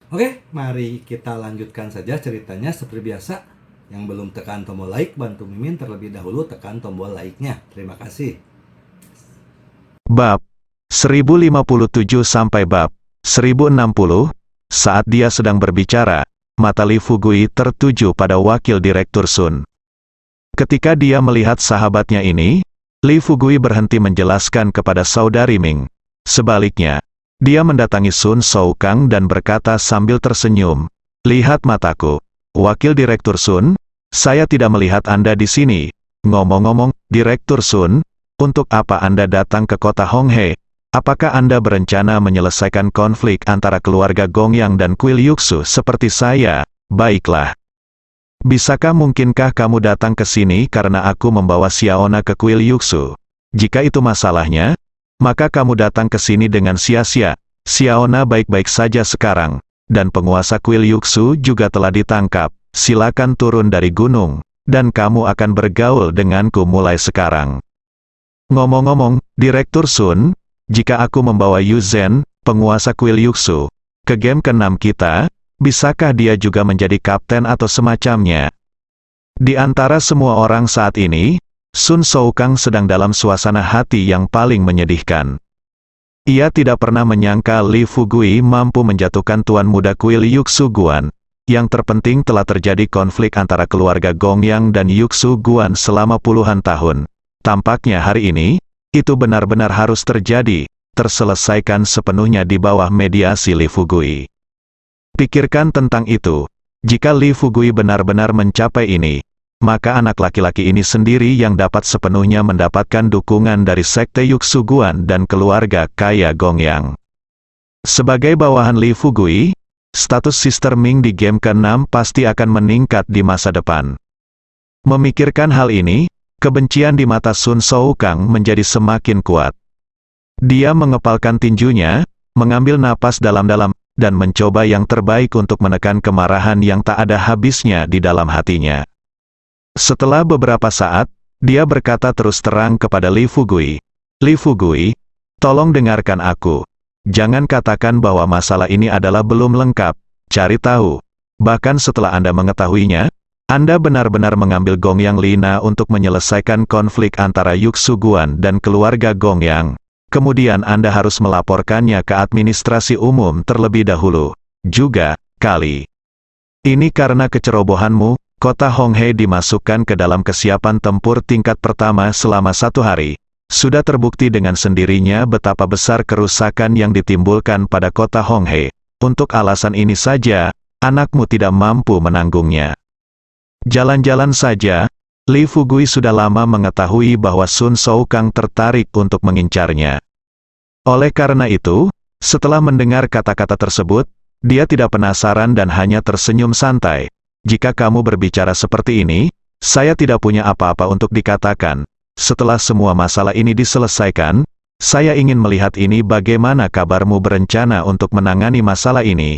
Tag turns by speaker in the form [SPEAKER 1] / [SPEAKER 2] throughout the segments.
[SPEAKER 1] Oke, mari kita lanjutkan saja ceritanya seperti biasa. Yang belum tekan tombol like, bantu Mimin terlebih dahulu tekan tombol like-nya. Terima kasih.
[SPEAKER 2] Bab 1057 sampai bab 1060. Saat dia sedang berbicara, mata Li Fugui tertuju pada wakil direktur Sun. Ketika dia melihat sahabatnya ini, Li Fugui berhenti menjelaskan kepada saudari Ming. Sebaliknya, dia mendatangi Sun Soukang dan berkata sambil tersenyum, "Lihat mataku, wakil direktur Sun, saya tidak melihat Anda di sini. Ngomong-ngomong, direktur Sun, untuk apa Anda datang ke kota Honghe? Apakah Anda berencana menyelesaikan konflik antara keluarga Gongyang dan Kuil Yuksu seperti saya? Baiklah. Mungkinkah kamu datang ke sini karena aku membawa Xiaona ke Kuil Yuksu? Jika itu masalahnya, maka kamu datang ke sini dengan sia-sia. Xiaona baik-baik saja sekarang, dan penguasa Kuil Yuksu juga telah ditangkap. Silakan turun dari gunung, dan kamu akan bergaul denganku mulai sekarang." Ngomong-ngomong, Direktur Sun, jika aku membawa Yu Zhen, penguasa Kuil Yuksu, ke game ke-6 kita, bisakah dia juga menjadi kapten atau semacamnya? Di antara semua orang saat ini, Sun Soukang sedang dalam suasana hati yang paling menyedihkan. Ia tidak pernah menyangka Li Fugui mampu menjatuhkan tuan muda Kuil Yuksu Guan. Yang terpenting telah terjadi konflik antara keluarga Gongyang dan Yuksu Guan selama puluhan tahun. Tampaknya hari ini, itu benar-benar harus terjadi, terselesaikan sepenuhnya di bawah mediasi Li Fugui. Pikirkan tentang itu. Jika Li Fugui benar-benar mencapai ini, maka anak laki-laki ini sendiri yang dapat sepenuhnya mendapatkan dukungan dari sekte Yuksu Guan dan keluarga kaya Gongyang. Sebagai bawahan Li Fugui, status Sister Ming di game ke-6 pasti akan meningkat di masa depan. Memikirkan hal ini, kebencian di mata Sun Soukang menjadi semakin kuat. Dia mengepalkan tinjunya, mengambil napas dalam-dalam, dan mencoba yang terbaik untuk menekan kemarahan yang tak ada habisnya di dalam hatinya. Setelah beberapa saat, dia berkata terus terang kepada Li Fugui, "Li Fugui, tolong dengarkan aku. Jangan katakan bahwa masalah ini adalah belum lengkap. Cari tahu. Bahkan setelah Anda mengetahuinya, Anda benar-benar mengambil Gongyang Lina untuk menyelesaikan konflik antara Yuksu Guan dan keluarga Gongyang. Kemudian Anda harus melaporkannya ke administrasi umum terlebih dahulu. Juga, kali ini karena kecerobohanmu, kota Honghe dimasukkan ke dalam kesiapan tempur tingkat pertama selama 1 hari. Sudah terbukti dengan sendirinya betapa besar kerusakan yang ditimbulkan pada kota Honghe. Untuk alasan ini saja, anakmu tidak mampu menanggungnya. Jalan-jalan saja, Li Fugui sudah lama mengetahui bahwa Sun Soukang tertarik untuk mengincarnya. Oleh karena itu, setelah mendengar kata-kata tersebut, dia tidak penasaran dan hanya tersenyum santai. "Jika kamu berbicara seperti ini, saya tidak punya apa-apa untuk dikatakan. Setelah semua masalah ini diselesaikan, saya ingin melihat ini bagaimana kabarmu berencana untuk menangani masalah ini."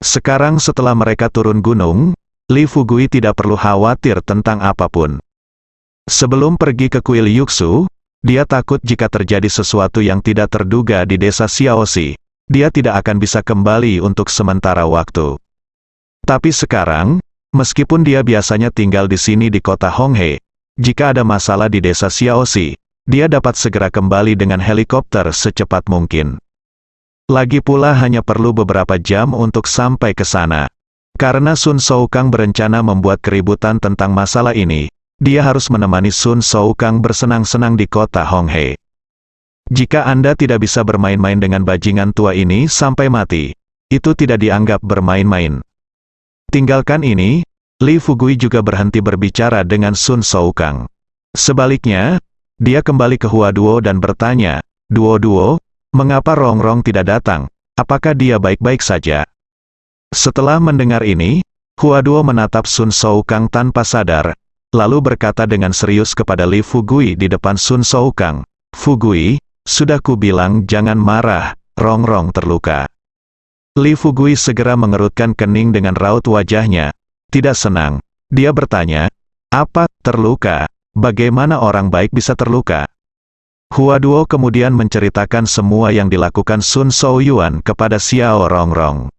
[SPEAKER 2] Sekarang setelah mereka turun gunung, Li Fugui tidak perlu khawatir tentang apapun. Sebelum pergi ke Kuil Yuksu, dia takut jika terjadi sesuatu yang tidak terduga di desa Xiaoxi, dia tidak akan bisa kembali untuk sementara waktu. Tapi sekarang, meskipun dia biasanya tinggal di sini di kota Honghe, jika ada masalah di desa Xiaoxi, dia dapat segera kembali dengan helikopter secepat mungkin. Lagi pula hanya perlu beberapa jam untuk sampai ke sana. Karena Sun Soukang berencana membuat keributan tentang masalah ini, dia harus menemani Sun Soukang bersenang-senang di kota Honghe. Jika Anda tidak bisa bermain-main dengan bajingan tua ini sampai mati, itu tidak dianggap bermain-main. Tinggalkan ini, Li Fugui juga berhenti berbicara dengan Sun Soukang. Sebaliknya, dia kembali ke Huaduo dan bertanya, "Duo-duo, mengapa Rongrong tidak datang? Apakah dia baik-baik saja?" Setelah mendengar ini, Huaduo menatap Sun Soukang tanpa sadar, lalu berkata dengan serius kepada Li Fugui di depan Sun Soukang, "Fugui, sudah kubilang jangan marah, Rongrong terluka." Li Fugui segera mengerutkan kening dengan raut wajahnya. Tidak senang. Dia bertanya, "Apa, terluka? Bagaimana orang baik bisa terluka?" Huaduo kemudian menceritakan semua yang dilakukan Sun Souyuan kepada Xiao Rongrong.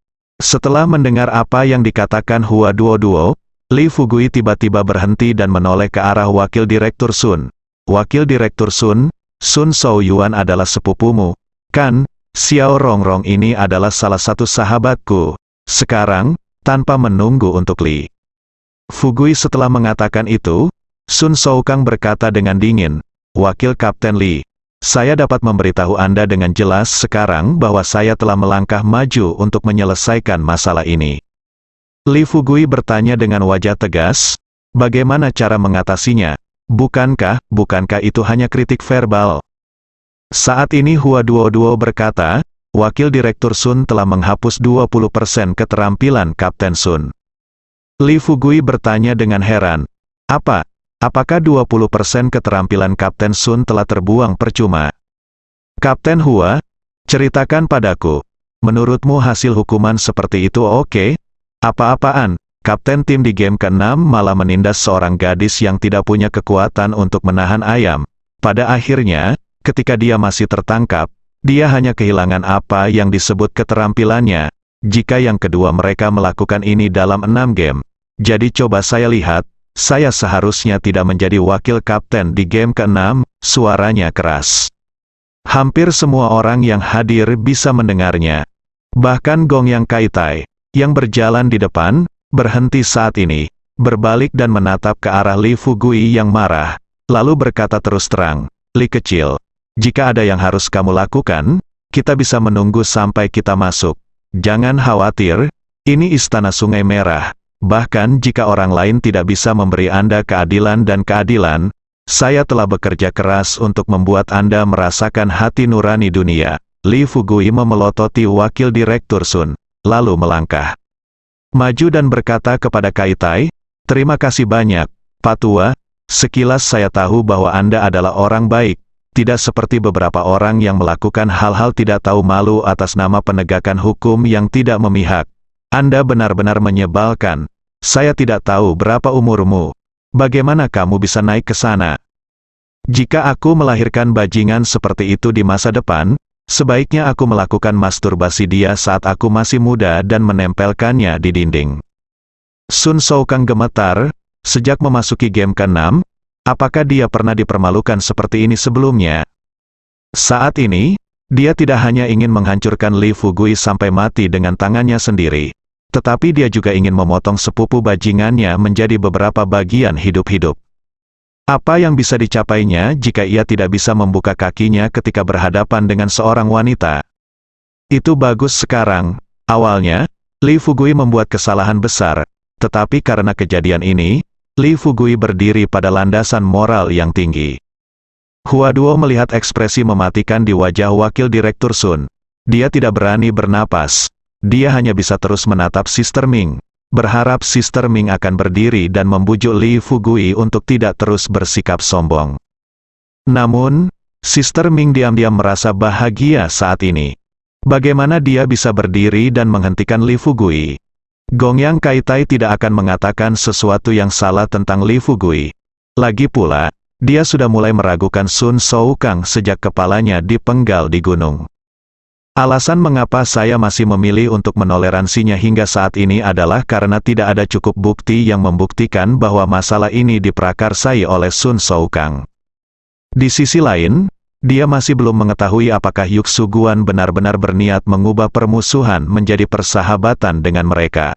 [SPEAKER 2] Setelah mendengar apa yang dikatakan Hua Duoduo, Li Fugui tiba-tiba berhenti dan menoleh ke arah Wakil Direktur Sun. Wakil Direktur Sun, Sun Shaoyuan adalah sepupumu, kan? Xiao Rongrong ini adalah salah satu sahabatku. Sekarang, tanpa menunggu untuk Li Fugui setelah mengatakan itu, Sun Shoukang berkata dengan dingin, Wakil Kapten Li, saya dapat memberitahu Anda dengan jelas sekarang bahwa saya telah melangkah maju untuk menyelesaikan masalah ini. Li Fugui bertanya dengan wajah tegas, bagaimana cara mengatasinya? Bukankah itu hanya kritik verbal? Saat ini Hua Duoduo berkata, Wakil Direktur Sun telah menghapus 20% keterampilan Kapten Sun. Li Fugui bertanya dengan heran, apakah 20% keterampilan Kapten Sun telah terbuang percuma? Kapten Hua, ceritakan padaku, menurutmu hasil hukuman seperti itu oke? Apa-apaan? Kapten tim di game ke-6 malah menindas seorang gadis yang tidak punya kekuatan untuk menahan ayam. Pada akhirnya, ketika dia masih tertangkap, dia hanya kehilangan apa yang disebut keterampilannya. Jika yang kedua mereka melakukan ini dalam 6 game. Jadi coba saya lihat, saya seharusnya tidak menjadi wakil kapten di game ke-6, suaranya keras. Hampir semua orang yang hadir bisa mendengarnya. Bahkan Gong Yang Kaitai, yang berjalan di depan, berhenti saat ini, berbalik dan menatap ke arah Li Fugui yang marah, lalu berkata terus terang, Li kecil, jika ada yang harus kamu lakukan, kita bisa menunggu sampai kita masuk. Jangan khawatir, ini Istana Sungai Merah, bahkan jika orang lain tidak bisa memberi Anda keadilan dan keadilan, saya telah bekerja keras untuk membuat Anda merasakan hati nurani dunia. Li Fugui memelototi Wakil Direktur Sun, lalu melangkah maju dan berkata kepada Kaitai, terima kasih banyak, Pak Tua, sekilas saya tahu bahwa Anda adalah orang baik, tidak seperti beberapa orang yang melakukan hal-hal tidak tahu malu atas nama penegakan hukum yang tidak memihak. Anda benar-benar menyebalkan. Saya tidak tahu berapa umurmu. Bagaimana kamu bisa naik ke sana? Jika aku melahirkan bajingan seperti itu di masa depan, sebaiknya aku melakukan masturbasi dia saat aku masih muda dan menempelkannya di dinding. Sun Shoukang gemetar, sejak memasuki game ke-6, apakah dia pernah dipermalukan seperti ini sebelumnya? Saat ini, dia tidak hanya ingin menghancurkan Li Fugui sampai mati dengan tangannya sendiri, tetapi dia juga ingin memotong sepupu bajingannya menjadi beberapa bagian hidup-hidup. Apa yang bisa dicapainya jika ia tidak bisa membuka kakinya ketika berhadapan dengan seorang wanita? Itu bagus sekarang. Awalnya, Li Fugui membuat kesalahan besar, tetapi karena kejadian ini, Li Fugui berdiri pada landasan moral yang tinggi. Hua Duo melihat ekspresi mematikan di wajah Wakil Direktur Sun. Dia tidak berani bernapas. Dia hanya bisa terus menatap Sister Ming, berharap Sister Ming akan berdiri dan membujuk Li Fugui untuk tidak terus bersikap sombong. Namun, Sister Ming diam-diam merasa bahagia saat ini. Bagaimana dia bisa berdiri dan menghentikan Li Fugui? Gong Yang Kaitai tidak akan mengatakan sesuatu yang salah tentang Li Fugui. Lagi pula, dia sudah mulai meragukan Sun Shoukang sejak kepalanya dipenggal di gunung. Alasan mengapa saya masih memilih untuk menoleransinya hingga saat ini adalah karena tidak ada cukup bukti yang membuktikan bahwa masalah ini diprakarsai oleh Sun Shoukang. Di sisi lain, dia masih belum mengetahui apakah Yuk Suguan benar-benar berniat mengubah permusuhan menjadi persahabatan dengan mereka.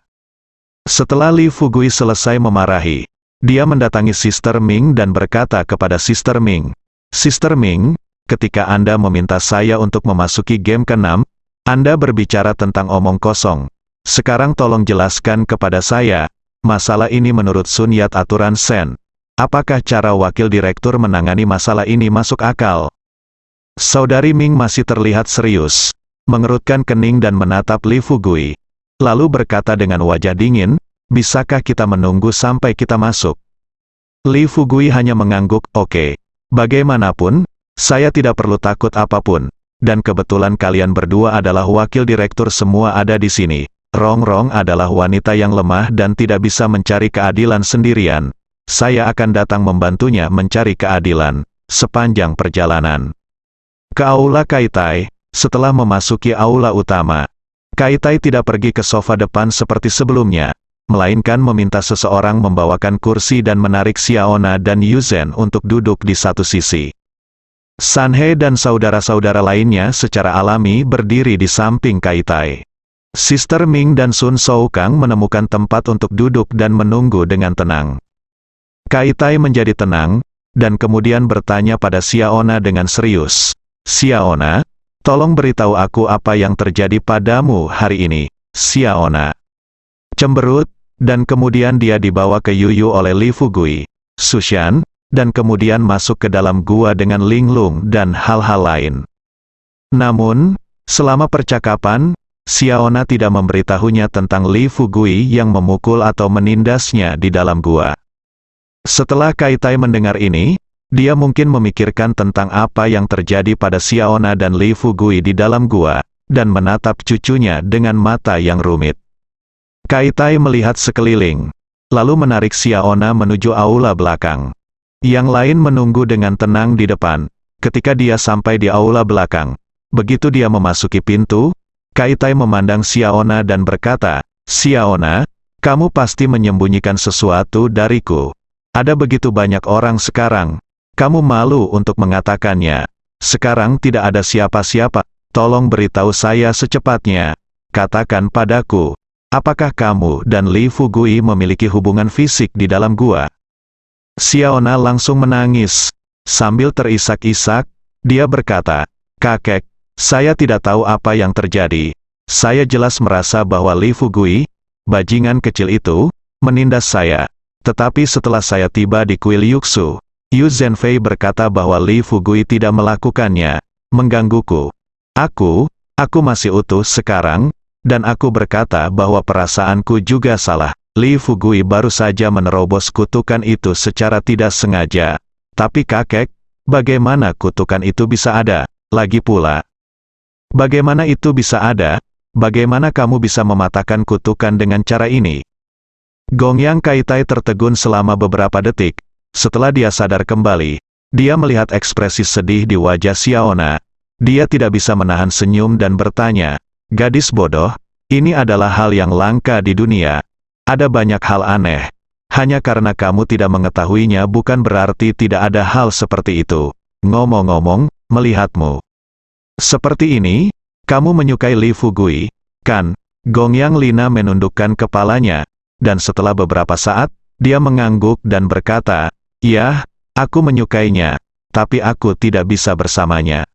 [SPEAKER 2] Setelah Li Fugui selesai memarahi, dia mendatangi Sister Ming dan berkata kepada Sister Ming, Sister Ming, ketika Anda meminta saya untuk memasuki game ke-6, Anda berbicara tentang omong kosong. Sekarang tolong jelaskan kepada saya, masalah ini menurut Sun Yat aturan Sen. Apakah cara wakil direktur menangani masalah ini masuk akal? Saudari Ming masih terlihat serius, mengerutkan kening dan menatap Li Fugui. Lalu berkata dengan wajah dingin, bisakah kita menunggu sampai kita masuk? Li Fugui hanya mengangguk, oke. Bagaimanapun, saya tidak perlu takut apapun, dan kebetulan kalian berdua adalah wakil direktur semua ada di sini. Rongrong adalah wanita yang lemah dan tidak bisa mencari keadilan sendirian. Saya akan datang membantunya mencari keadilan, sepanjang perjalanan. Ke Aula Kaitai, setelah memasuki aula utama, Kaitai tidak pergi ke sofa depan seperti sebelumnya, melainkan meminta seseorang membawakan kursi dan menarik Xiaona dan Yuzhen untuk duduk di satu sisi. Sanhe dan saudara-saudara lainnya secara alami berdiri di samping Kaitai. Sister Ming dan Sun Shoukang menemukan tempat untuk duduk dan menunggu dengan tenang. Kaitai menjadi tenang, dan kemudian bertanya pada Xiaona dengan serius. Xiaona, tolong beritahu aku apa yang terjadi padamu hari ini, Xiaona. Cemberut, dan kemudian dia dibawa ke Yuyu oleh Li Fugui, Sushan, dan kemudian masuk ke dalam gua dengan linglung dan hal-hal lain. Namun, selama percakapan, Xiaona tidak memberitahunya tentang Li Fugui yang memukul atau menindasnya di dalam gua. Setelah Kaitai mendengar ini, dia mungkin memikirkan tentang apa yang terjadi pada Xiaona dan Li Fugui di dalam gua, dan menatap cucunya dengan mata yang rumit. Kaitai melihat sekeliling, lalu menarik Xiaona menuju aula belakang. Yang lain menunggu dengan tenang di depan. Ketika dia sampai di aula belakang, begitu dia memasuki pintu, Kaitai memandang Xiaona dan berkata, "Xiaona, kamu pasti menyembunyikan sesuatu dariku. Ada begitu banyak orang sekarang. Kamu malu untuk mengatakannya. Sekarang tidak ada siapa-siapa. Tolong beritahu saya secepatnya. Katakan padaku, apakah kamu dan Li Fugui memiliki hubungan fisik di dalam gua?" Xiaona langsung menangis. Sambil terisak-isak, dia berkata, "Kakek, saya tidak tahu apa yang terjadi. Saya jelas merasa bahwa Li Fugui, bajingan kecil itu, menindas saya. Tetapi setelah saya tiba di kuil Yuxu, Yu Zhenfei berkata bahwa Li Fugui tidak melakukannya, menggangguku. Aku masih utuh sekarang, dan aku berkata bahwa perasaanku juga salah. Li Fugui baru saja menerobos kutukan itu secara tidak sengaja. Tapi kakek, bagaimana kutukan itu bisa ada? Lagi pula, bagaimana itu bisa ada? Bagaimana kamu bisa mematahkan kutukan dengan cara ini?" Gongyang Kaitai tertegun selama beberapa detik. Setelah dia sadar kembali, dia melihat ekspresi sedih di wajah Xiaona. Dia tidak bisa menahan senyum dan bertanya, "Gadis bodoh, ini adalah hal yang langka di dunia. Ada banyak hal aneh. Hanya karena kamu tidak mengetahuinya bukan berarti tidak ada hal seperti itu. Ngomong-ngomong, melihatmu seperti ini, kamu menyukai Li Fugui, kan?" Gongyang Lina menundukkan kepalanya, dan setelah beberapa saat, dia mengangguk dan berkata, "Ya, aku menyukainya, tapi aku tidak bisa bersamanya."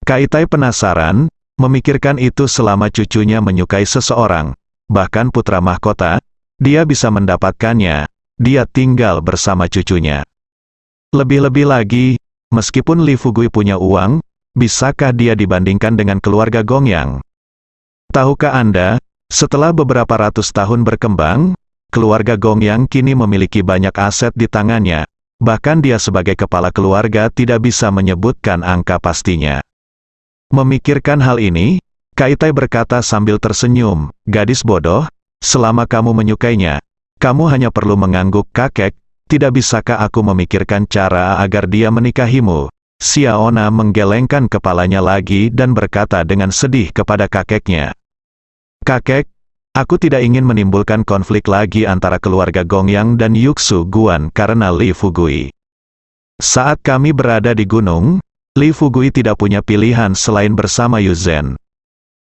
[SPEAKER 2] Kaitai penasaran, memikirkan itu selama cucunya menyukai seseorang, bahkan putra mahkota, dia bisa mendapatkannya, dia tinggal bersama cucunya. Lebih-lebih lagi, meskipun Li Fugui punya uang, bisakah dia dibandingkan dengan keluarga Gongyang? Tahukah Anda, setelah beberapa ratus tahun berkembang, keluarga Gongyang kini memiliki banyak aset di tangannya, bahkan dia sebagai kepala keluarga tidak bisa menyebutkan angka pastinya. Memikirkan hal ini, Kaitai berkata sambil tersenyum, "Gadis bodoh, selama kamu menyukainya, kamu hanya perlu mengangguk kakek, tidak bisakah aku memikirkan cara agar dia menikahimu?" Xiaona menggelengkan kepalanya lagi dan berkata dengan sedih kepada kakeknya, "Kakek, aku tidak ingin menimbulkan konflik lagi antara keluarga Gongyang dan Yuxu Guan karena Li Fugui. Saat kami berada di gunung, Li Fugui tidak punya pilihan selain bersama Yu Zhen.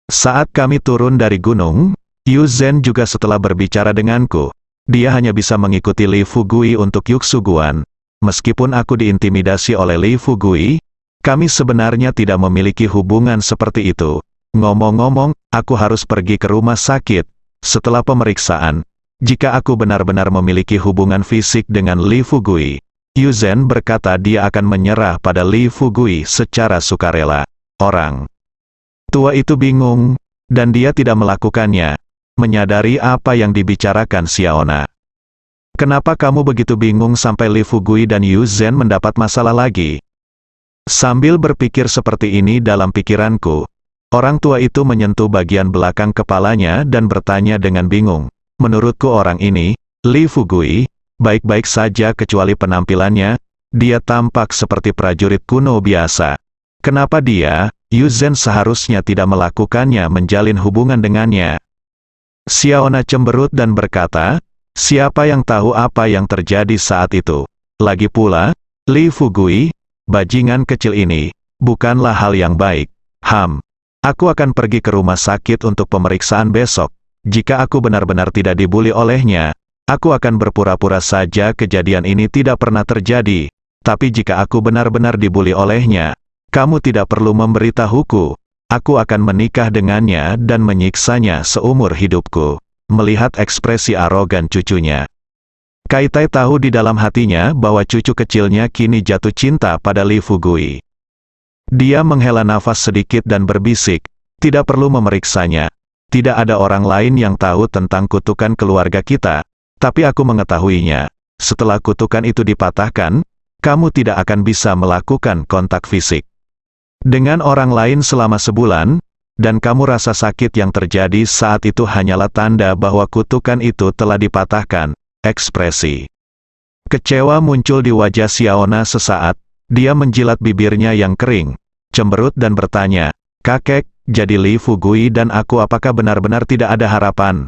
[SPEAKER 2] Saat kami turun dari gunung, Yu Zhen juga setelah berbicara denganku. Dia hanya bisa mengikuti Li Fugui untuk Yuxu Guan. Meskipun aku diintimidasi oleh Li Fugui, kami sebenarnya tidak memiliki hubungan seperti itu. Ngomong-ngomong, aku harus pergi ke rumah sakit. Setelah pemeriksaan, jika aku benar-benar memiliki hubungan fisik dengan Li Fugui, Yu Zhen berkata dia akan menyerah pada Li Fugui secara sukarela. Orang tua itu bingung, dan dia tidak melakukannya, menyadari apa yang dibicarakan Xiaona. "Kenapa kamu begitu bingung sampai Li Fugui dan Yu Zhen mendapat masalah lagi?" Sambil berpikir seperti ini dalam pikiranku, orang tua itu menyentuh bagian belakang kepalanya dan bertanya dengan bingung, "Menurutku orang ini, Li Fugui, baik-baik saja kecuali penampilannya, dia tampak seperti prajurit kuno biasa. Kenapa dia, Yu Zhen seharusnya tidak melakukannya menjalin hubungan dengannya. Xiaona cemberut dan berkata, siapa yang tahu apa yang terjadi saat itu? Lagi pula, Li Fugui, bajingan kecil ini, bukanlah hal yang baik. Aku akan pergi ke rumah sakit untuk pemeriksaan besok. Jika aku benar-benar tidak dibuli olehnya, aku akan berpura-pura saja kejadian ini tidak pernah terjadi. Tapi jika aku benar-benar dibuli olehnya, kamu tidak perlu memberitahuku. Aku akan menikah dengannya dan menyiksanya seumur hidupku. Melihat ekspresi arogan cucunya, Kaitai tahu di dalam hatinya bahwa cucu kecilnya kini jatuh cinta pada Li Fugui. Dia menghela nafas sedikit dan berbisik, tidak perlu memeriksanya. Tidak ada orang lain yang tahu tentang kutukan keluarga kita, tapi aku mengetahuinya. Setelah kutukan itu dipatahkan, kamu tidak akan bisa melakukan kontak fisik dengan orang lain selama sebulan, dan kamu rasa sakit yang terjadi saat itu hanyalah tanda bahwa kutukan itu telah dipatahkan. Ekspresi kecewa muncul di wajah Xiaona sesaat, dia menjilat bibirnya yang kering, cemberut dan bertanya, kakek, jadi Li Fugui dan aku apakah benar-benar tidak ada harapan?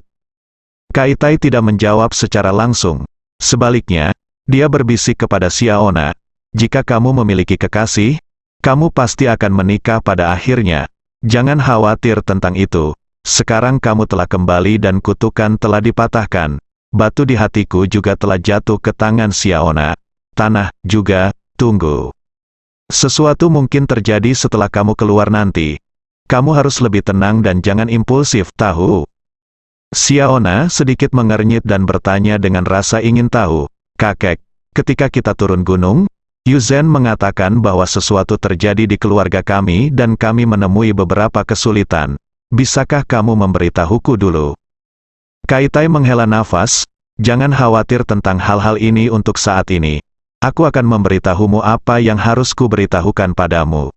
[SPEAKER 2] Kaitai tidak menjawab secara langsung. Sebaliknya, dia berbisik kepada Xiaona, jika kamu memiliki kekasih, kamu pasti akan menikah pada akhirnya. Jangan khawatir tentang itu. Sekarang kamu telah kembali dan kutukan telah dipatahkan. Batu di hatiku juga telah jatuh ke tangan Xiaona. Tanah juga, tunggu. Sesuatu mungkin terjadi setelah kamu keluar nanti. Kamu harus lebih tenang dan jangan impulsif, tahu? Xiaona sedikit mengernyit dan bertanya dengan rasa ingin tahu. Kakek, ketika kita turun gunung, Yu Zhen mengatakan bahwa sesuatu terjadi di keluarga kami dan kami menemui beberapa kesulitan. Bisakah kamu memberitahuku dulu? Kaitai menghela nafas, jangan khawatir tentang hal-hal ini untuk saat ini. Aku akan memberitahumu apa yang harus kuberitahukan padamu.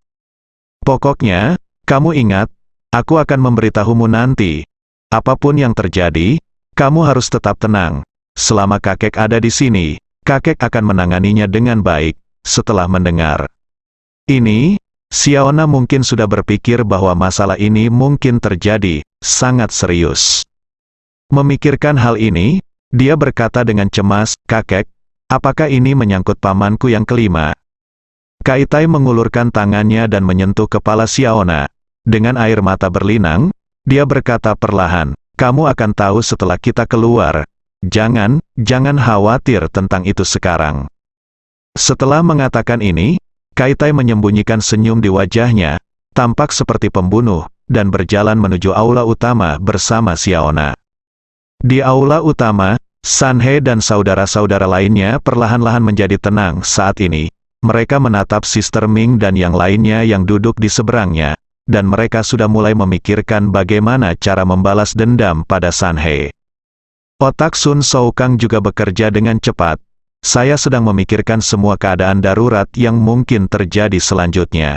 [SPEAKER 2] Pokoknya, kamu ingat, aku akan memberitahumu nanti. Apapun yang terjadi, kamu harus tetap tenang. Selama kakek ada di sini, kakek akan menanganinya dengan baik. Setelah mendengar ini, Xiaona mungkin sudah berpikir bahwa masalah ini mungkin terjadi, sangat serius. Memikirkan hal ini, dia berkata dengan cemas, kakek, apakah ini menyangkut pamanku yang kelima? Kaitai mengulurkan tangannya dan menyentuh kepala Xiaona. Dengan air mata berlinang, dia berkata perlahan, kamu akan tahu setelah kita keluar. Jangan khawatir tentang itu sekarang. Setelah mengatakan ini, Kaitai menyembunyikan senyum di wajahnya, tampak seperti pembunuh, dan berjalan menuju aula utama bersama Xiaona. Di aula utama, Sanhe dan saudara-saudara lainnya perlahan-lahan menjadi tenang saat ini. Mereka menatap Sister Ming dan yang lainnya yang duduk di seberangnya, dan mereka sudah mulai memikirkan bagaimana cara membalas dendam pada Sanhe. Otak Sun Shoukang juga bekerja dengan cepat. Saya sedang memikirkan semua keadaan darurat yang mungkin terjadi selanjutnya.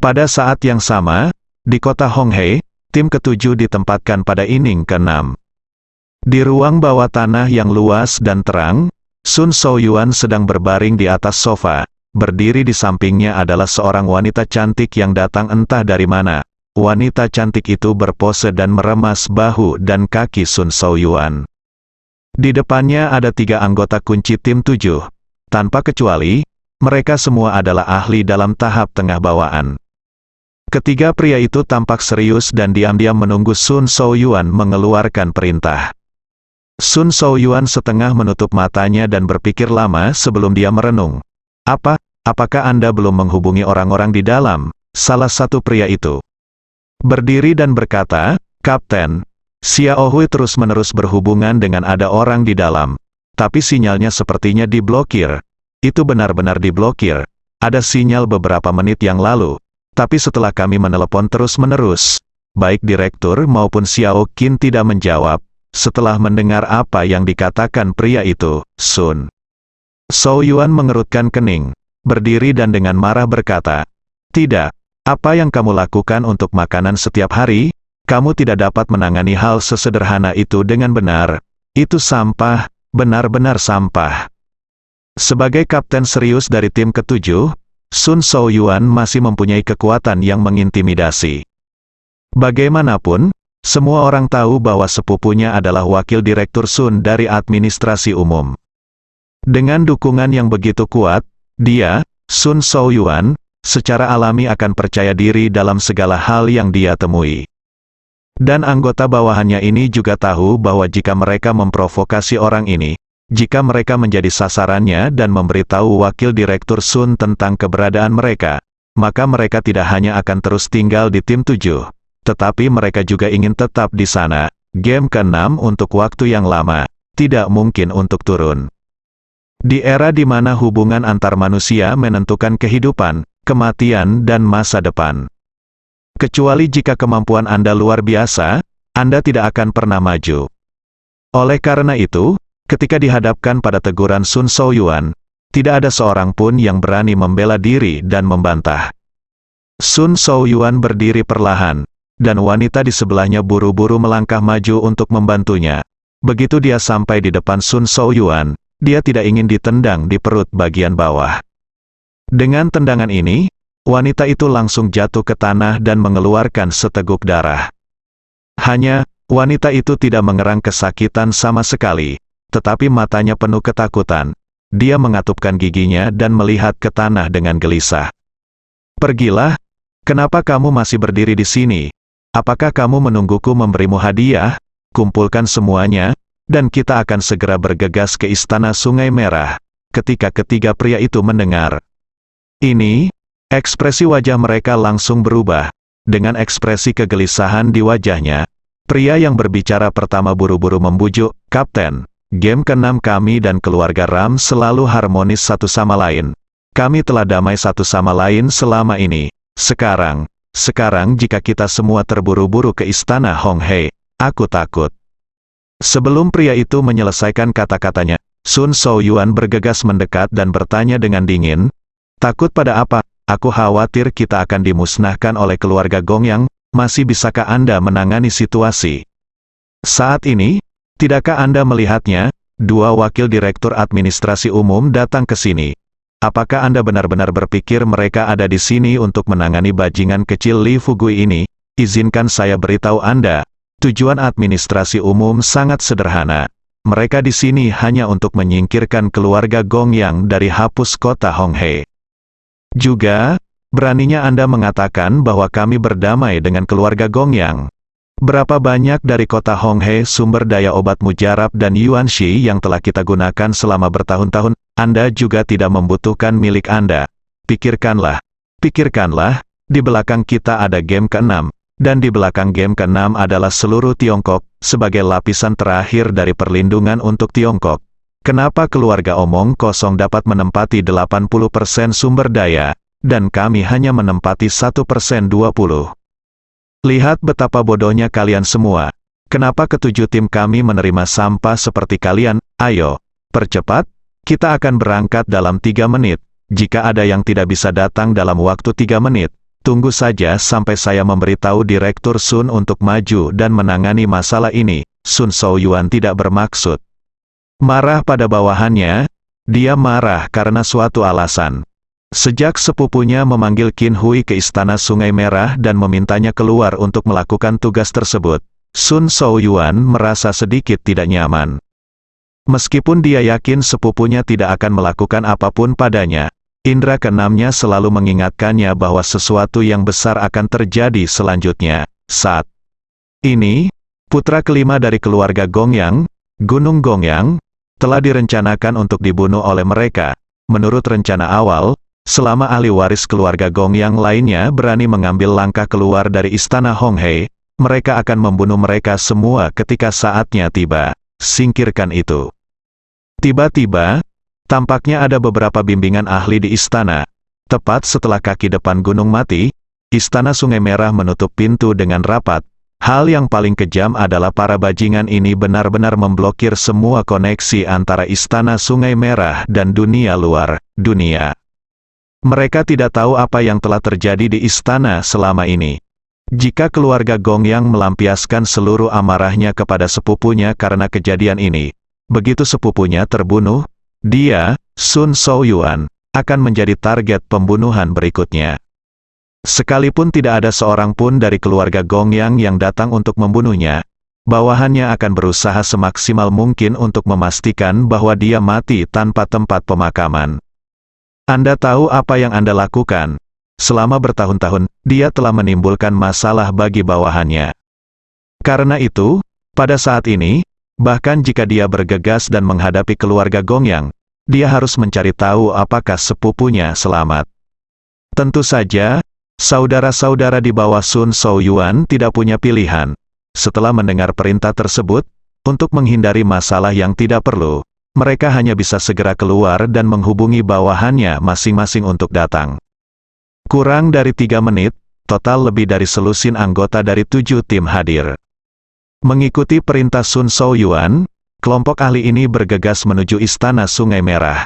[SPEAKER 2] Pada saat yang sama, di kota Honghe, tim ketujuh ditempatkan pada inning ke-6. Di ruang bawah tanah yang luas dan terang, Sun Shouyuan sedang berbaring di atas sofa. Berdiri di sampingnya adalah seorang wanita cantik yang datang entah dari mana. Wanita cantik itu berpose dan meremas bahu dan kaki Sun Shouyuan. Di depannya ada 3 anggota kunci tim 7. Tanpa kecuali, mereka semua adalah ahli dalam tahap tengah bawaan. Ketiga pria itu tampak serius dan diam-diam menunggu Sun Shouyuan mengeluarkan perintah. Sun Shouyuan setengah menutup matanya dan berpikir lama sebelum dia merenung. Apakah Anda belum menghubungi orang-orang di dalam? Salah satu pria itu berdiri dan berkata, Kapten, Xiao Hui terus-menerus berhubungan dengan ada orang di dalam. Tapi sinyalnya sepertinya diblokir. Itu benar-benar diblokir. Ada sinyal beberapa menit yang lalu. Tapi setelah kami menelepon terus-menerus, baik direktur maupun Xiao Qin tidak menjawab. Setelah mendengar apa yang dikatakan pria itu, Sun Shouyuan mengerutkan kening, berdiri dan dengan marah berkata, tidak, apa yang kamu lakukan untuk makanan setiap hari? Kamu tidak dapat menangani hal sesederhana itu dengan benar. Itu sampah, benar-benar sampah. Sebagai kapten serius dari tim ketujuh, Sun Shaoyuan masih mempunyai kekuatan yang mengintimidasi. Bagaimanapun, semua orang tahu bahwa sepupunya adalah wakil direktur Sun dari administrasi umum. Dengan dukungan yang begitu kuat, dia, Sun Shaoyuan, secara alami akan percaya diri dalam segala hal yang dia temui. Dan anggota bawahannya ini juga tahu bahwa jika mereka memprovokasi orang ini, jika mereka menjadi sasarannya dan memberitahu wakil direktur Sun tentang keberadaan mereka, maka mereka tidak hanya akan terus tinggal di tim 7, tetapi mereka juga ingin tetap di sana, game ke-6 untuk waktu yang lama, tidak mungkin untuk turun. Di era di mana hubungan antar manusia menentukan kehidupan, kematian dan masa depan. Kecuali jika kemampuan Anda luar biasa, Anda tidak akan pernah maju. Oleh karena itu, ketika dihadapkan pada teguran Sun Shaoyuan, tidak ada seorang pun yang berani membela diri dan membantah. Sun Shaoyuan berdiri perlahan, dan wanita di sebelahnya buru-buru melangkah maju untuk membantunya. Begitu dia sampai di depan Sun Shaoyuan, dia tidak ingin ditendang di perut bagian bawah. Dengan tendangan ini, wanita itu langsung jatuh ke tanah dan mengeluarkan seteguk darah. Hanya, wanita itu tidak mengerang kesakitan sama sekali, tetapi matanya penuh ketakutan. Dia mengatupkan giginya dan melihat ke tanah dengan gelisah. "Pergilah, kenapa kamu masih berdiri di sini? Apakah kamu menungguku memberimu hadiah? Kumpulkan semuanya, dan kita akan segera bergegas ke Istana Sungai Merah." Ketika ketiga pria itu mendengar ini, ekspresi wajah mereka langsung berubah. Dengan ekspresi kegelisahan di wajahnya, pria yang berbicara pertama buru-buru membujuk, "Kapten, game ke-6 kami dan keluarga Ram selalu harmonis satu sama lain. Kami telah damai satu sama lain selama ini. Sekarang jika kita semua terburu-buru ke Istana Hong Hei, aku takut." Sebelum pria itu menyelesaikan kata-katanya, Sun Shaoyuan bergegas mendekat dan bertanya dengan dingin, "Takut pada apa? Aku khawatir kita akan dimusnahkan oleh keluarga Gongyang. Masih bisakah Anda menangani situasi saat ini? Tidakkah Anda melihatnya? Dua wakil direktur administrasi umum datang ke sini. Apakah Anda benar-benar berpikir mereka ada di sini untuk menangani bajingan kecil Li Fugui ini? Izinkan saya beritahu Anda, tujuan administrasi umum sangat sederhana. Mereka di sini hanya untuk menyingkirkan keluarga Gongyang dari hapus kota Hong Hei. Juga, beraninya Anda mengatakan bahwa kami berdamai dengan keluarga Gongyang. Berapa banyak dari kota Hong Hei sumber daya obat mujarab dan Yuanxi yang telah kita gunakan selama bertahun-tahun, Anda juga tidak membutuhkan milik Anda. Pikirkanlah, di belakang kita ada game ke-6, dan di belakang game ke-6 adalah seluruh Tiongkok, sebagai lapisan terakhir dari perlindungan untuk Tiongkok. Kenapa keluarga omong kosong dapat menempati 80% sumber daya, dan kami hanya menempati 1% 20%? Lihat betapa bodohnya kalian semua. Kenapa ketujuh tim kami menerima sampah seperti kalian? Ayo, percepat, kita akan berangkat dalam 3 menit. Jika ada yang tidak bisa datang dalam waktu 3 menit, tunggu saja sampai saya memberitahu Direktur Sun untuk maju dan menangani masalah ini. Sun Shaoyuan tidak bermaksud marah pada bawahannya, dia marah karena suatu alasan. Sejak sepupunya memanggil Qin Hui ke Istana Sungai Merah dan memintanya keluar untuk melakukan tugas tersebut, Sun Shaoyuan merasa sedikit tidak nyaman. Meskipun dia yakin sepupunya tidak akan melakukan apapun padanya, indera keenamnya selalu mengingatkannya bahwa sesuatu yang besar akan terjadi selanjutnya. Saat ini, putra kelima dari keluarga Gongyang, Gunung Gongyang, telah direncanakan untuk dibunuh oleh mereka. Menurut rencana awal, selama ahli waris keluarga Gongyang lainnya berani mengambil langkah keluar dari Istana Hong Hei, mereka akan membunuh mereka semua ketika saatnya tiba. Singkirkan itu. Tiba-tiba, tampaknya ada beberapa bimbingan ahli di istana. Tepat setelah kaki depan gunung mati, Istana Sungai Merah menutup pintu dengan rapat. Hal yang paling kejam adalah para bajingan ini benar-benar memblokir semua koneksi antara Istana Sungai Merah dan dunia luar, dunia. Mereka tidak tahu apa yang telah terjadi di istana selama ini. Jika keluarga Gongyang melampiaskan seluruh amarahnya kepada sepupunya karena kejadian ini, begitu sepupunya terbunuh, dia, Sun Shaoyuan, akan menjadi target pembunuhan berikutnya. Sekalipun tidak ada seorang pun dari keluarga Gongyang yang datang untuk membunuhnya, bawahannya akan berusaha semaksimal mungkin untuk memastikan bahwa dia mati tanpa tempat pemakaman. Anda tahu apa yang Anda lakukan? Selama bertahun-tahun, dia telah menimbulkan masalah bagi bawahannya. Karena itu, pada saat ini, bahkan jika dia bergegas dan menghadapi keluarga Gongyang, dia harus mencari tahu apakah sepupunya selamat. Tentu saja, saudara-saudara di bawah Sun Shaoyuan tidak punya pilihan. Setelah mendengar perintah tersebut, untuk menghindari masalah yang tidak perlu, mereka hanya bisa segera keluar dan menghubungi bawahannya masing-masing untuk datang. Kurang dari 3 menit, total lebih dari selusin anggota dari 7 tim hadir. Mengikuti perintah Sun Shaoyuan, kelompok ahli ini bergegas menuju Istana Sungai Merah.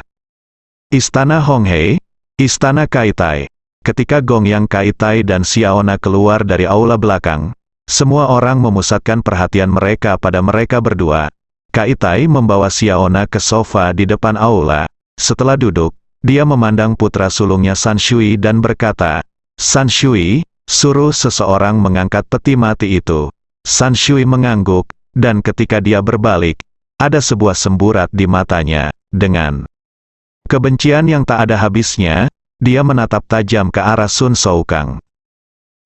[SPEAKER 2] Istana Honghei, Istana Kaitai. Ketika Gongyang Kaitai dan Xiaona keluar dari aula belakang, semua orang memusatkan perhatian mereka pada mereka berdua. Kaitai membawa Xiaona ke sofa di depan aula. Setelah duduk, dia memandang putra sulungnya San Shui dan berkata, "San Shui, suruh seseorang mengangkat peti mati itu." San Shui mengangguk, dan ketika dia berbalik, ada sebuah semburat di matanya. Dengan kebencian yang tak ada habisnya, dia menatap tajam ke arah Sun Shaokang.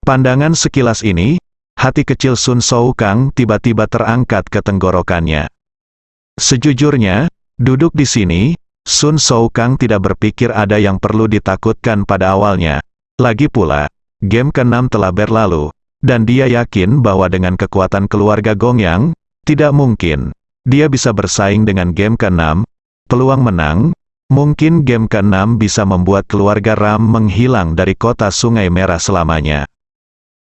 [SPEAKER 2] Pandangan sekilas ini, hati kecil Sun Shaokang tiba-tiba terangkat ke tenggorokannya. Sejujurnya, duduk di sini, Sun Shaokang tidak berpikir ada yang perlu ditakutkan pada awalnya. Lagi pula, game ke-6 telah berlalu, dan dia yakin bahwa dengan kekuatan keluarga Gongyang, tidak mungkin dia bisa bersaing dengan game ke-6. Peluang menang, mungkin game ke-6 bisa membuat keluarga Ram menghilang dari kota Sungai Merah selamanya.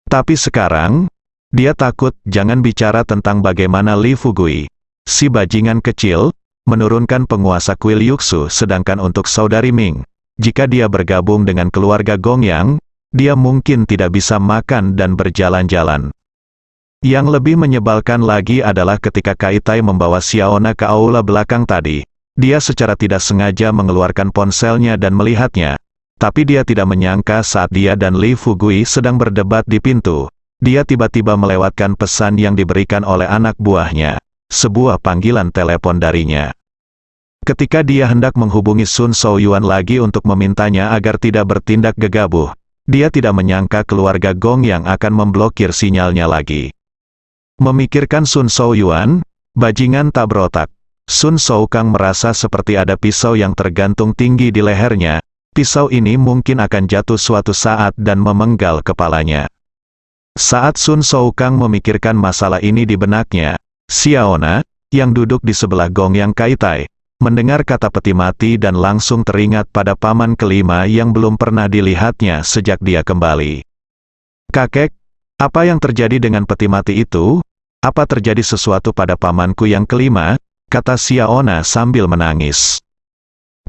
[SPEAKER 2] Tapi sekarang, dia takut. Jangan bicara tentang bagaimana Li Fugui, si bajingan kecil, menurunkan penguasa kuil Yuxu, sedangkan untuk saudari Ming, jika dia bergabung dengan keluarga Gongyang, dia mungkin tidak bisa makan dan berjalan-jalan. Yang lebih menyebalkan lagi adalah ketika Kaitai membawa Xiaona ke aula belakang tadi, dia secara tidak sengaja mengeluarkan ponselnya dan melihatnya. Tapi dia tidak menyangka saat dia dan Li Fugui sedang berdebat di pintu, dia tiba-tiba melewatkan pesan yang diberikan oleh anak buahnya, sebuah panggilan telepon darinya. Ketika dia hendak menghubungi Sun Shaoyuan lagi untuk memintanya agar tidak bertindak gegabah, dia tidak menyangka keluarga Gongyang akan memblokir sinyalnya lagi. Memikirkan Sun Shaoyuan, bajingan tak berotak, Sun Shaokang merasa seperti ada pisau yang tergantung tinggi di lehernya. Pisau ini mungkin akan jatuh suatu saat dan memenggal kepalanya. Saat Sun Shaokang memikirkan masalah ini di benaknya, Xiaona, yang duduk di sebelah Gongyang Kaitai, mendengar kata peti mati dan langsung teringat pada paman kelima yang belum pernah dilihatnya sejak dia kembali. "Kakek, apa yang terjadi dengan peti mati itu? Apa terjadi sesuatu pada pamanku yang kelima?" kata Xiaona sambil menangis.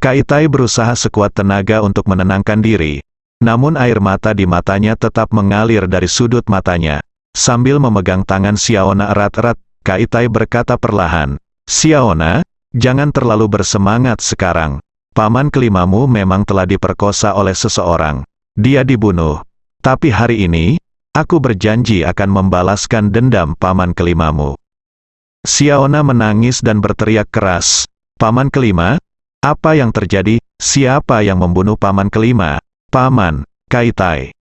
[SPEAKER 2] Kaitai berusaha sekuat tenaga untuk menenangkan diri, namun air mata di matanya tetap mengalir dari sudut matanya. Sambil memegang tangan Xiaona erat-erat, Kaitai berkata perlahan, "Xiaona, jangan terlalu bersemangat sekarang. Paman kelimamu memang telah diperkosa oleh seseorang. Dia dibunuh. Tapi hari ini, aku berjanji akan membalaskan dendam paman kelimamu." Xiaona menangis dan berteriak keras, "Paman kelima? Apa yang terjadi? Siapa yang membunuh paman kelima?" "Paman." Kaitai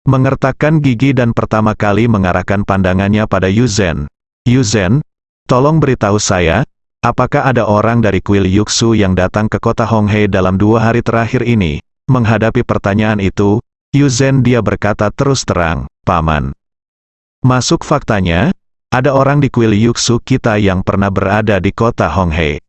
[SPEAKER 2] mengertakkan gigi dan pertama kali mengarahkan pandangannya pada Yuzen. "Yuzen, tolong beritahu saya, apakah ada orang dari kuil Yuxu yang datang ke kota Honghei dalam 2 hari terakhir ini?" Menghadapi pertanyaan itu, Yuzen dia berkata terus terang, "Paman. Masuk faktanya, ada orang di kuil Yuxu kita yang pernah berada di kota Honghei."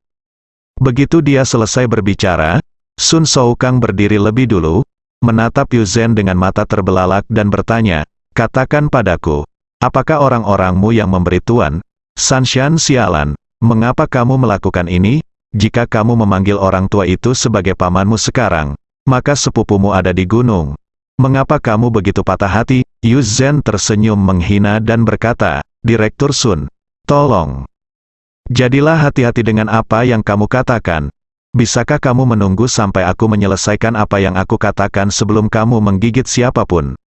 [SPEAKER 2] Begitu dia selesai berbicara, Sun Shaokang berdiri lebih dulu, menatap Yuzen dengan mata terbelalak dan bertanya, "Katakan padaku, apakah orang-orangmu yang memberi tuan?" "Sanshan sialan, mengapa kamu melakukan ini? Jika kamu memanggil orang tua itu sebagai pamanmu sekarang, maka sepupumu ada di gunung. Mengapa kamu begitu patah hati?" Yuzen tersenyum menghina dan berkata, "Direktur Sun, tolong. Jadilah hati-hati dengan apa yang kamu katakan. bisakah kamu menunggu sampai aku menyelesaikan apa yang aku katakan sebelum kamu menggigit siapapun?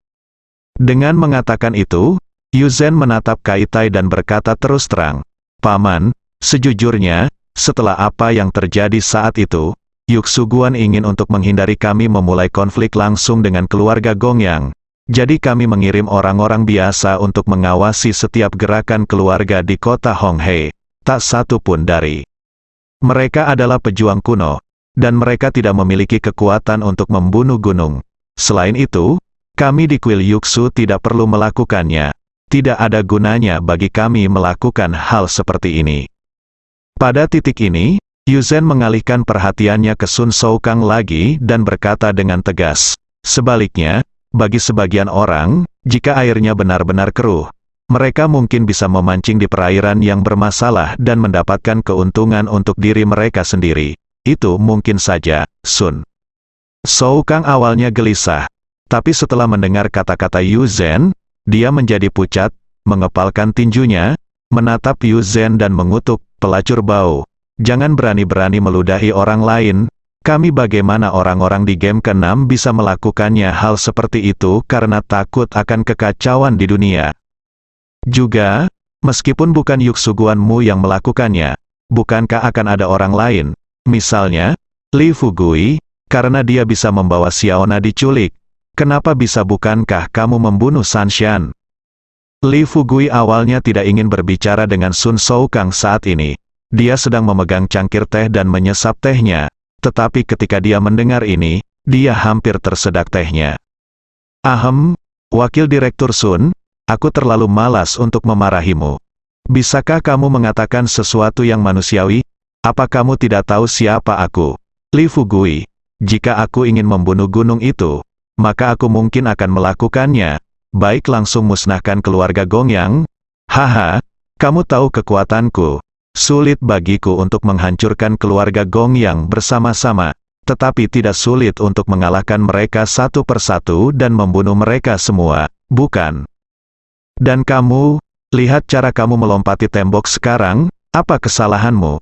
[SPEAKER 2] Dengan mengatakan itu, Yu Zhen menatap Kaitai dan berkata terus terang, Paman, sejujurnya, setelah apa yang terjadi saat itu, Yuxu Guan ingin untuk menghindari kami memulai konflik langsung dengan keluarga Gongyang. Jadi kami mengirim orang-orang biasa untuk mengawasi setiap gerakan keluarga di kota Honghe. Tak satu pun dari mereka adalah pejuang kuno, dan mereka tidak memiliki kekuatan untuk membunuh gunung. Selain itu, kami di kuil Yuxu tidak perlu melakukannya. Tidak ada gunanya bagi kami melakukan hal seperti ini. Pada titik ini, Yu Zhen mengalihkan perhatiannya ke Sun Shou-kang lagi dan berkata dengan tegas, sebaliknya, bagi sebagian orang, jika airnya benar-benar keruh, mereka mungkin bisa memancing di perairan yang bermasalah dan mendapatkan keuntungan untuk diri mereka sendiri. Itu mungkin saja, Sun Shou-kang awalnya gelisah. Tapi setelah mendengar kata-kata Yu Zhen, dia menjadi pucat, mengepalkan tinjunya, menatap Yu Zhen dan mengutuk, pelacur bau. Jangan berani-berani meludahi orang lain. Kami bagaimana orang-orang di game ke-6 bisa melakukannya hal seperti itu karena takut akan kekacauan di dunia. Juga, meskipun bukan Yuxu Guanmu yang melakukannya, bukankah akan ada orang lain, misalnya, Li Fugui, karena dia bisa membawa Xiaona diculik. Kenapa bisa bukankah kamu membunuh Sanshan? Li Fugui awalnya tidak ingin berbicara dengan Sun Shou-kang saat ini. Dia sedang memegang cangkir teh dan menyesap tehnya. Tetapi ketika dia mendengar ini, dia hampir tersedak tehnya. Ahem, Wakil Direktur Sun, aku terlalu malas untuk memarahimu. Bisakah kamu mengatakan sesuatu yang manusiawi? Apa kamu tidak tahu siapa aku? Li Fugui, jika aku ingin membunuh gunung itu, maka aku mungkin akan melakukannya. Baik langsung musnahkan keluarga Gongyang. Haha, kamu tahu kekuatanku. Sulit bagiku untuk menghancurkan keluarga Gongyang bersama-sama, tetapi tidak sulit untuk mengalahkan mereka satu persatu dan membunuh mereka semua, bukan? Dan kamu, lihat cara kamu melompati tembok sekarang, apa kesalahanmu?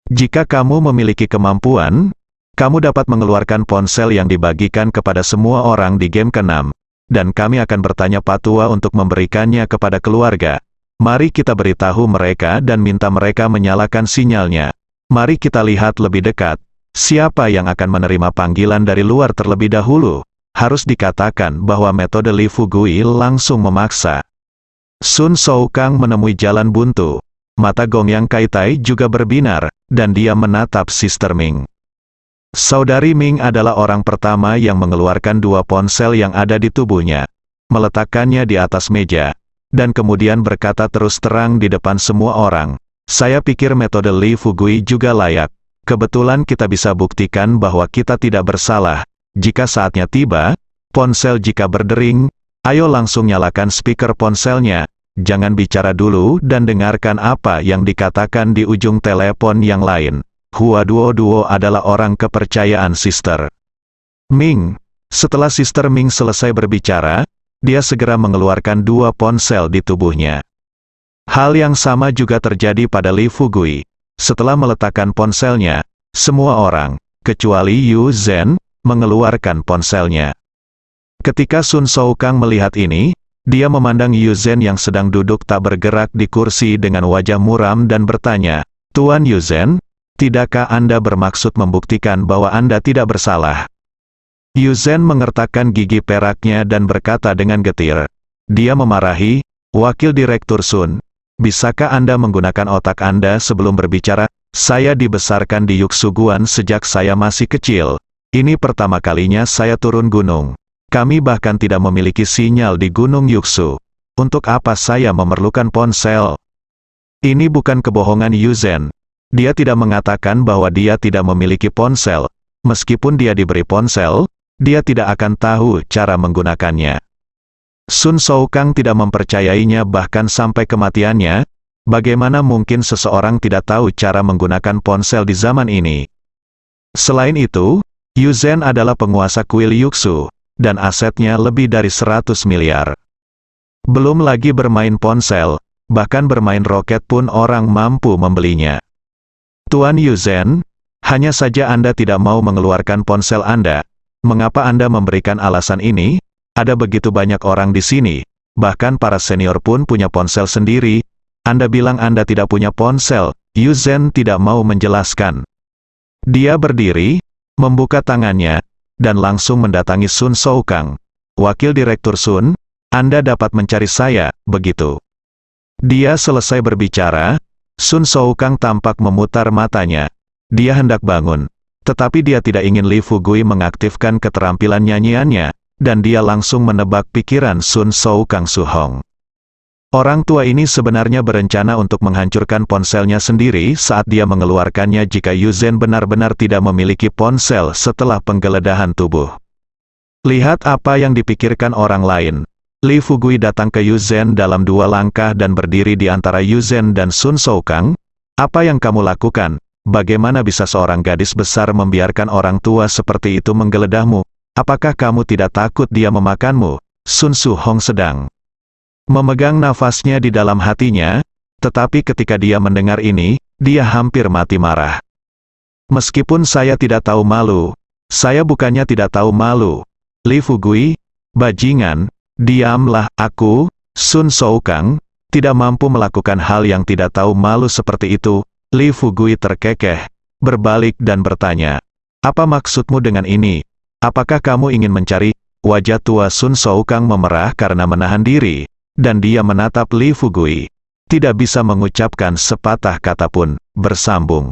[SPEAKER 2] Jika kamu memiliki kemampuan, kamu dapat mengeluarkan ponsel yang dibagikan kepada semua orang di game ke-6, dan kami akan bertanya Patua untuk memberikannya kepada keluarga. Mari kita beritahu mereka dan minta mereka menyalakan sinyalnya. Mari kita lihat lebih dekat, siapa yang akan menerima panggilan dari luar terlebih dahulu. Harus dikatakan bahwa metode Li Fugui langsung memaksa. Sun Shou-kang menemui jalan buntu. Mata Gongyang Kaitai juga berbinar, dan dia menatap Sister Ming. Saudari Ming adalah orang pertama yang mengeluarkan dua ponsel yang ada di tubuhnya, meletakkannya di atas meja, dan kemudian berkata terus terang di depan semua orang, saya pikir metode Li Fugui juga layak. Kebetulan kita bisa buktikan bahwa kita tidak bersalah. Jika saatnya tiba, ponsel jika berdering, ayo langsung nyalakan speaker ponselnya. Jangan bicara dulu dan dengarkan apa yang dikatakan di ujung telepon yang lain. Hua Duo adalah orang kepercayaan Sister Ming. Setelah Sister Ming selesai berbicara, dia segera mengeluarkan dua ponsel di tubuhnya. Hal yang sama juga terjadi pada Li Fugui. Setelah meletakkan ponselnya, semua orang, kecuali Yu Zhen, mengeluarkan ponselnya. Ketika Sun Shou-kang melihat ini, dia memandang Yu Zhen yang sedang duduk tak bergerak di kursi dengan wajah muram dan bertanya, Tuan Yu Zhen, tidakkah Anda bermaksud membuktikan bahwa Anda tidak bersalah? Yu Zhen mengertakkan gigi peraknya dan berkata dengan getir. Dia memarahi, Wakil Direktur Sun, bisakah Anda menggunakan otak Anda sebelum berbicara? Saya dibesarkan di Yuxu Guan sejak saya masih kecil. Ini pertama kalinya saya turun gunung. Kami bahkan tidak memiliki sinyal di Gunung Yuxu. Untuk apa saya memerlukan ponsel? Ini bukan kebohongan Yu Zhen. Dia tidak mengatakan bahwa dia tidak memiliki ponsel. Meskipun dia diberi ponsel, dia tidak akan tahu cara menggunakannya. Sun Shou-kang tidak mempercayainya bahkan sampai kematiannya. Bagaimana mungkin seseorang tidak tahu cara menggunakan ponsel di zaman ini? Selain itu, Yu Zhen adalah penguasa kuil Yuxu, dan asetnya lebih dari 100 miliar. Belum lagi bermain ponsel, bahkan bermain roket pun orang mampu membelinya. Tuan Yu Zhen, Hanya saja Anda tidak mau mengeluarkan ponsel Anda. Mengapa Anda memberikan alasan ini? Ada begitu banyak orang di sini, bahkan para senior pun punya ponsel sendiri. Anda bilang Anda tidak punya ponsel. Yu Zhen tidak mau menjelaskan. Dia berdiri, membuka tangannya, dan langsung mendatangi Sun Shoukang. Wakil Direktur Sun, Anda dapat mencari saya, begitu. Dia selesai berbicara, Sun Shoukang tampak memutar matanya. Dia hendak bangun, tetapi dia tidak ingin Li Fugui mengaktifkan keterampilan nyanyiannya, dan dia langsung menebak pikiran Sun Shoukang Suhong. Orang tua ini sebenarnya berencana untuk menghancurkan ponselnya sendiri saat dia mengeluarkannya jika Yu Zhen benar-benar tidak memiliki ponsel setelah penggeledahan tubuh. Lihat apa yang dipikirkan orang lain. Li Fugui datang ke Yu Zhen dalam 2 langkah dan berdiri di antara Yu Zhen dan Sun Shoukang. Apa yang kamu lakukan? Bagaimana bisa seorang gadis besar membiarkan orang tua seperti itu menggeledahmu? Apakah kamu tidak takut dia memakanmu? Sun Suhong sedang memegang nafasnya di dalam hatinya, tetapi ketika dia mendengar ini, dia hampir mati marah. Meskipun saya tidak tahu malu, saya bukannya tidak tahu malu. Li Fugui, bajingan, diamlah. Aku, Sun Shoukang, tidak mampu melakukan hal yang tidak tahu malu seperti itu. Li Fugui terkekeh, berbalik dan bertanya, apa maksudmu dengan ini? Apakah kamu ingin mencari? Wajah tua Sun Shoukang memerah karena menahan diri, dan dia menatap Li Fugui. Tidak bisa mengucapkan sepatah kata pun, bersambung.